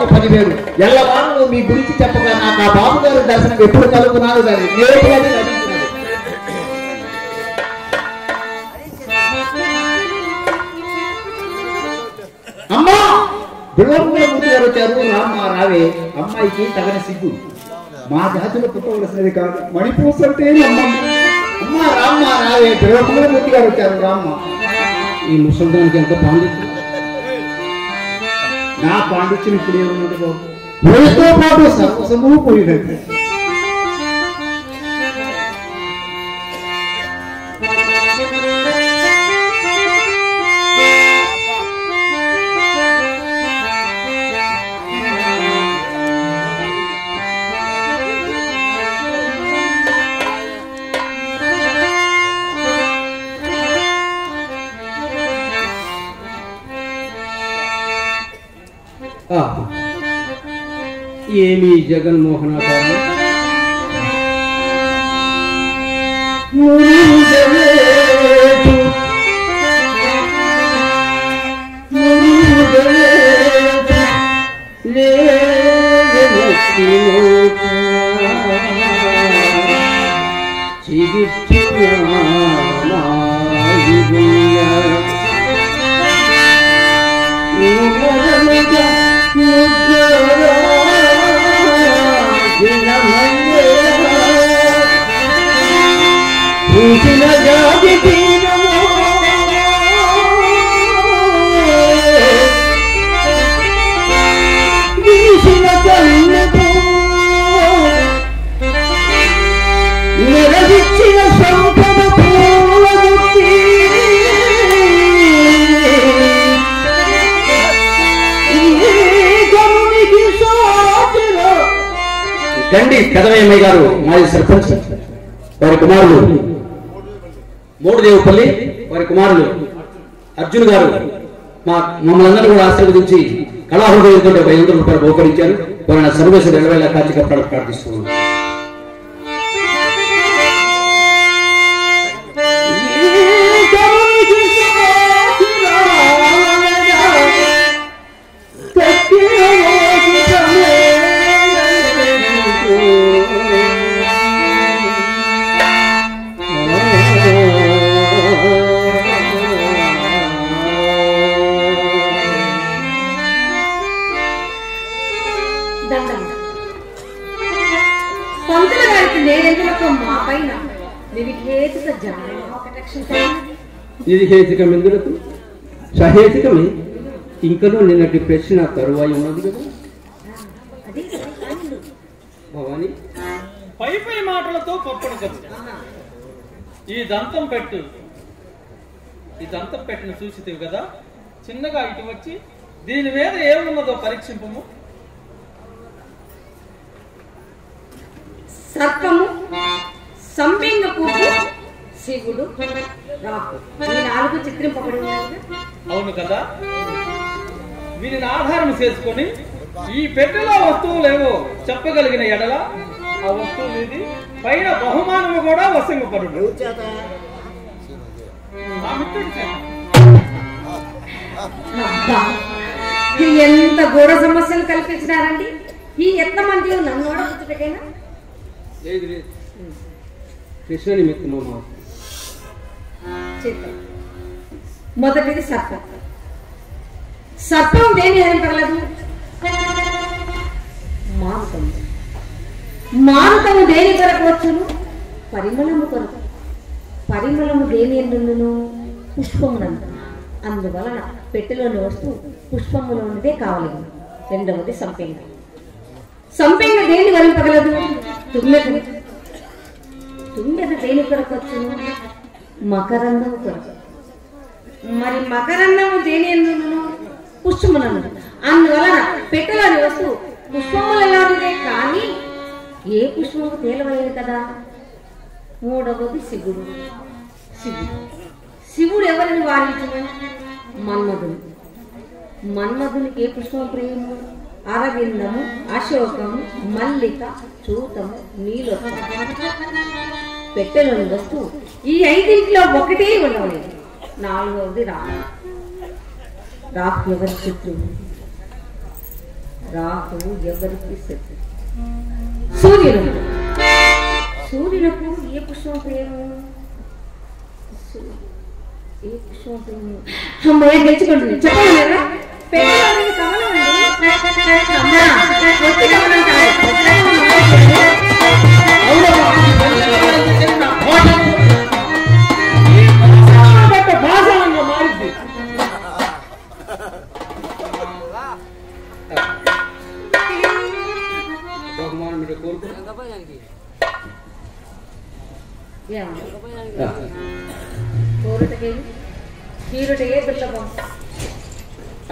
ఒక 10,000 ఎల్లవాళ్ళు మీ గురించి చెప్పగా నాకు ఆ బాబు గారి దర్శనం ఎప్పుడు కలుగుతున్నారు కానీ నేర్పులని లభించినది. అమ్మా బిల్వమూర్తి గారు వచ్చారు. రామ్మ రావే, అమ్మాయికి తగని సిగ్గు, మా జాతిలో పుట్టవలసినది కాదు, మణిపూసంటే అమ్మా రామ్మ రావే, బిల్వమూర్తి గారు వచ్చారు. రామ్మ ఈ ముసల్దానికి ఎంత పాండిత్యం, నా పాండిత్యం ఇప్పుడు ఏమున్నది బాబు, వయసుతో పాటు సర్వసమూ పోయినట్టు. ఏమి జగన్మోహనాచార్య, గండి కదవయ్యమ్మ గారు మాజీ సర్పంచ్, వారి కుమారులు మూడుదేవుపల్లి, వారి కుమారులు అర్జున్ గారు మమ్మల్ని అందరూ కూడా ఆశీర్వదించి కళాహృదయంతో 500 రూపాయలు బహుకరించారు. వారిని సర్వేశ్వరు ఎలవేళ కాచి కప్పడానికి ప్రార్థిస్తున్నాను. నిర్హేతుకమెందులకు సహేతుకమే, ఇంకనూ నిన్నటి ప్రశ్న తరువాయి ఉన్నది కదా భవాని. పై పై మాటలతో పప్పడు కదా. ఈ దంతం పెట్టిన చూసితివి కదా, చిన్నగా ఇటు వచ్చి దీని మీద ఏమున్నదో పరీక్షింపము. సర్పము, సంపెంగ పువ్వు, శివుడు, రాహు, ఈ 4 చిత్రింపబడి ఉన్నాయి. అవును కదా. వీరిని ఆధారం చేసుకొని ఈ పెట్టెలో వస్తువులేవో చెప్పగలిగిన ఎడల ఆ వస్తువులు ఇది పైన బహుమానము కూడా వసింగపడు. ఎంత ఘోర సమస్యలు కల్పించినారండి ఈ ఎంతమంది. నన్ను కూడా కూర్చుంటేనా? లేదు లేదు, కృష్ణ నిమిత్తమా. మొదటిది సర్పం. సర్పం దేని హరింపగలదు? మాంసము. మాంసము దేని కొరకు వచ్చును? పరిమళము కొరకు. పరిమళము దేని ఎందును? పుష్పమునందు. అందువలన పెట్టెలోని వస్తువు పుష్పములోనిదే కావాలి. రెండవది సంపెంగ. సంపెంగ దేని వరింపగలదు? తుమ్మెద. తుమ్మెద దేని కొరకు వచ్చును? మకరందము కొరకు. మరి మకరందము దేని ఎందును? పుష్పమునందు. అందువలన పెట్టెలోని వస్తువు పుష్పములలోనిదే కానీ ఏ పుష్పము తేలవలేదు కదా. మూడవది శివుడు. శివుడు ఎవరిని వారించును? మన్మధుని. మన్మధునికి ఏ పుష్పం ప్రియము? అరవిందము, అశోకము, మల్లిక, చూతము, నీలోత్తము. పెట్టెలోని వస్తువు ఈ 5 ఒకటే ఉండలేదు. 4వది రాహు. రాహు ఎవరి శత్రువు? రాహు ఎవరికి శత్రు. సూర్యులకు ఏ పుష్పం ప్రేమ? ఏ పుష్పం ప్రేమ? అమ్మాయి గెలుచుకుంటుంది. చెప్పండి కదా పెళ్ళి కమలం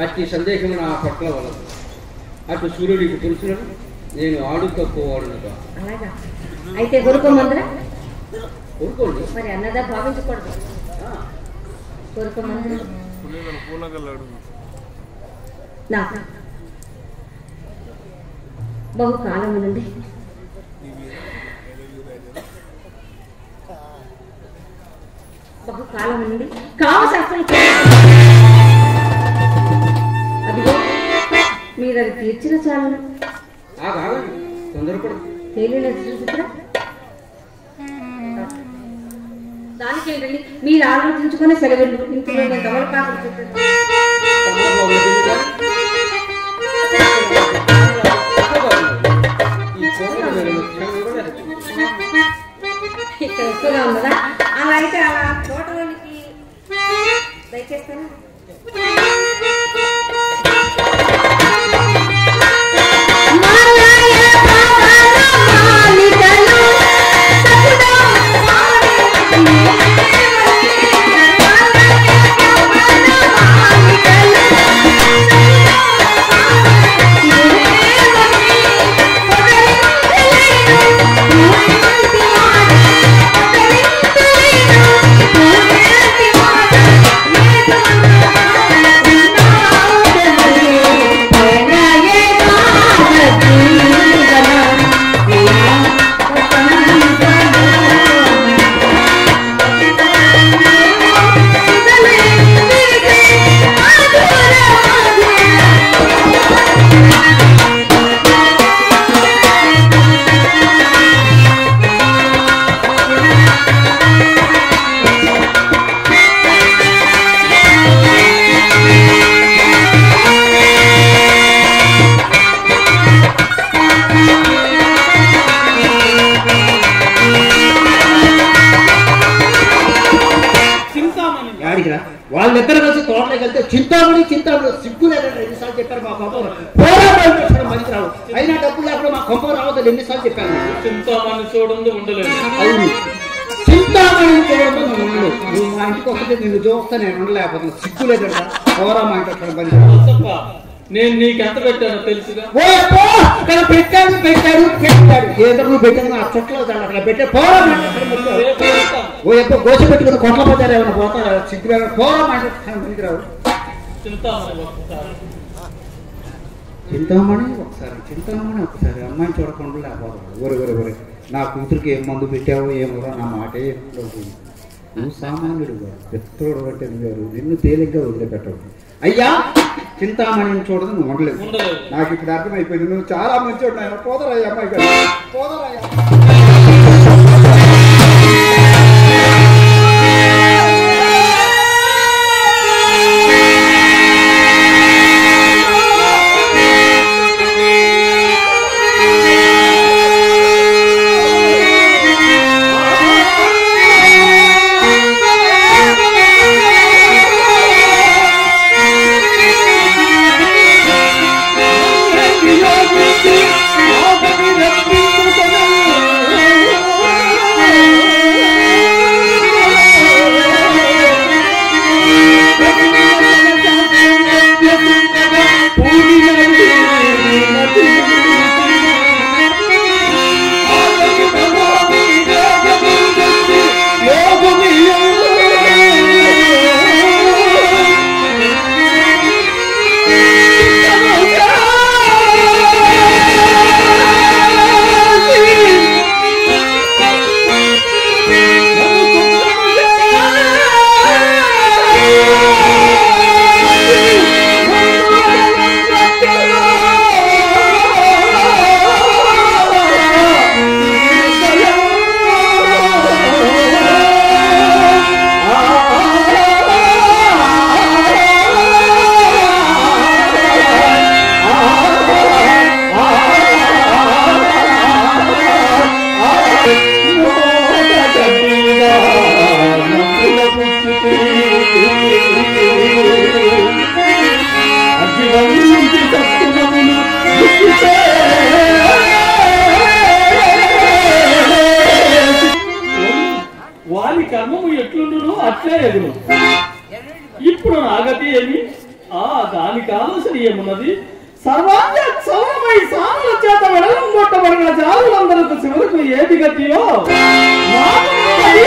అట్టి సందేహం నా పట్ల వలదు. అటు సూర్యుడికి తెలుసులను నేను ఆడు తక్కువవాడునుగా. అలాగా అయితే కోరుకోమందరా? కోరుకోండి. మరి అన్నదా భావించకూడదు. కోరుకోమందరా నా బహుకాలం నుండి కామశాస్త్రం అదిగో మీరు అది తీర్చిన చాలు. తేలినది చూసిరా. దానికేంటండి మీరు ఆలోచించుకునే సెలవులు. ఇంట్లో నేను తమలపాకులు చెప్పాను. ఇక్కడ ఎక్కువగా ఉన్నదా? అలా అయితే అలా తోటలోనికి దయచేస్తాను. వాళ్ళిద్దరు కలిసి తోటలోకి వెళ్తే చింతామణి సిగ్గు లేదంటే ఎన్నిసార్లు చెప్పారు మా కొంప పోరాటం మంచి రావు. అయినా డబ్బులు లేకుండా మా కొంప రావద్దు ఎన్నిసార్లు చెప్పాను. చింతామణి చూడండి ఉండలేదు. అవును చింతామణి చూడండి ఉండలేదు. నువ్వు మా ఇంటికి వస్తే నిన్ను చూస్తే నేను ఉండలేకపోతున్నా. సిగ్గు లేదంట పోరా మా ఇంటి వచ్చాడు పని. నేను నీకు ఎంత పెట్టానో తెలుసుగా. పెట్టాడు ఏదో నువ్వు పెట్టాను ఆ చుట్టలో అక్కడ పెట్టే పోరా ఓ ఎప్పుడు గోసి పెట్టుకుని కొట్ల పోతారు ఏమైనా పోతారా? సిగ్గు పోరా మాట్లాడు. చింతామణి ఒకసారి అమ్మాయిని చూడకుండా లేకపోతాడు. ఒరే నా కూతురికి ఏం మందు పెట్టావో ఏమో నా మాటే నువ్వు సామాన్యుడు పెత్తోడు పట్టేది గారు నిన్ను తేలిగ్గా వదిలిపెట్టవు. అయ్యా చింతామణిని చూడదు నువ్వు ఉండలేదు. నాకు ఇప్పుడు అర్థమైపోయింది నువ్వు చాలా మంచి ఆయన. పోదరయ్యా అమ్మాయి గారు పోదరయ్యా. ఎగిరినట్లే ఎగురు. ఇప్పుడు నా గతి ఏమి? దానికి ఆలోచన ఏమున్నది? సర్వాంగ సౌరమై సాముల చేత వెడలం కొట్టబడిన జాతులందరికీ చివరకు ఏది గతియో నాకు అదే.